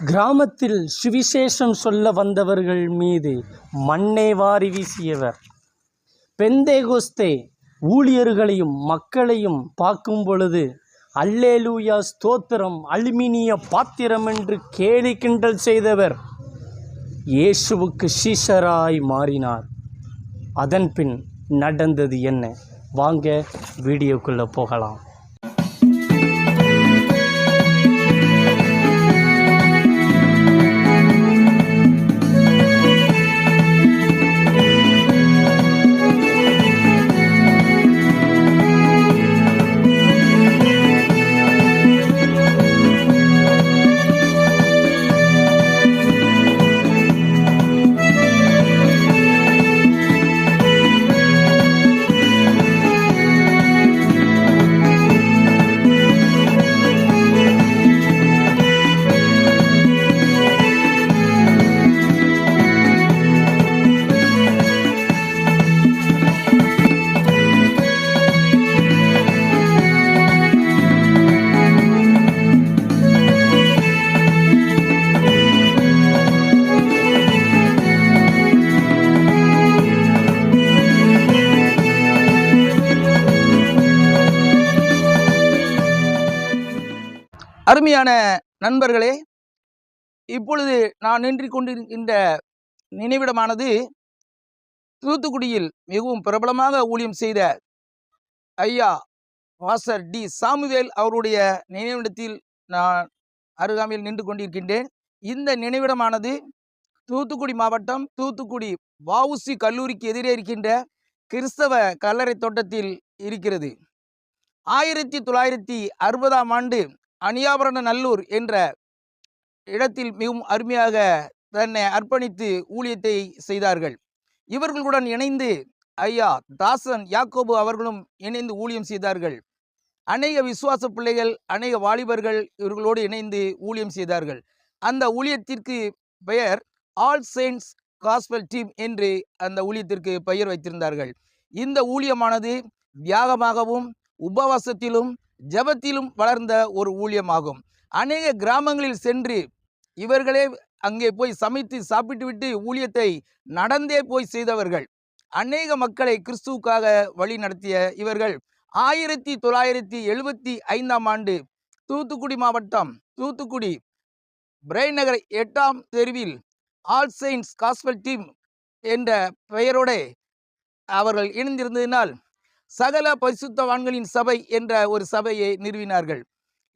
கிராமத்தில் சுவிசேஷம் சொல்ல வந்தவர்கள் மீது மண்ணை வாரி வீசியவர். பெந்தேகோஸ்தே ஊழியர்களையும் மக்களையும் பார்க்கும் பொழுது அல்லேலூயா ஸ்தோத்திரம் அலுமினிய பாத்திரம் என்று கேலி கிண்டல் செய்தவர் இயேசுவுக்கு சீஷராய் மாறினார். அதன்பின் நடந்தது என்ன? வாங்க வீடியோக்குள்ளே போகலாம். அருமையான நண்பர்களே, இப்பொழுது நான் நின்று கொண்டிருக்கின்ற நினைவிடமானது தூத்துக்குடியில் மிகவும் பிரபலமாக ஊழியம் செய்த ஐயா பாஸ்டர் டி சாமுவேல் அவருடைய நினைவிடத்தில் நான் அருகாமையில் நின்று கொண்டிருக்கின்றேன். இந்த நினைவிடமானது தூத்துக்குடி மாவட்டம் தூத்துக்குடி வஉசி கல்லூரிக்கு எதிரே இருக்கின்ற கிறிஸ்தவ கல்லறை தோட்டத்தில் இருக்கிறது. 1960ஆம் ஆண்டு அணியாபரண நல்லூர் என்ற இடத்தில் மிகவும் அருமையாக தன்னை அர்ப்பணித்து ஊழியத்தை செய்தார்கள். இவர்களுடன் இணைந்து ஐயா தாசன் யாக்கோபு அவர்களும் இணைந்து ஊழியம் செய்தார்கள். அநேக விசுவாச பிள்ளைகள், அநேக வாலிபர்கள் இவர்களோடு இணைந்து ஊழியம் செய்தார்கள். அந்த ஊழியத்திற்கு பெயர் ஆல் செயின்ட்ஸ் காஸ்பல் டீம் என்று அந்த ஊழியத்திற்கு பெயர் வைத்திருந்தார்கள். இந்த ஊழியமானது தியாகமாகவும் உபவாசத்திலும் ஜெபத்திலும் வளர்ந்த ஒரு ஊழியமாகும். அநேக கிராமங்களில் சென்று இவர்களே அங்கே போய் சமைத்து சாப்பிட்டு விட்டு ஊழியத்தை நடந்தே போய் செய்தவர்கள். அநேக மக்களை கிறிஸ்துவுக்காக வழி நடத்திய இவர்கள் 1975ஆம் ஆண்டு தூத்துக்குடி மாவட்டம் தூத்துக்குடி பிரைன் நகர் 8ஆம் தெருவில் ஆல் செயின்ட்ஸ் காஸ்பல் டீம் என்ற பெயரோடு அவர்கள் இணைந்திருந்ததினால் சகல பரிசுத்தவான்களின் சபை என்ற ஒரு சபையை நிறுவினார்கள்.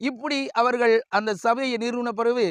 இப்படி அவர்கள் அந்த சபையை நிறுவன பிறகு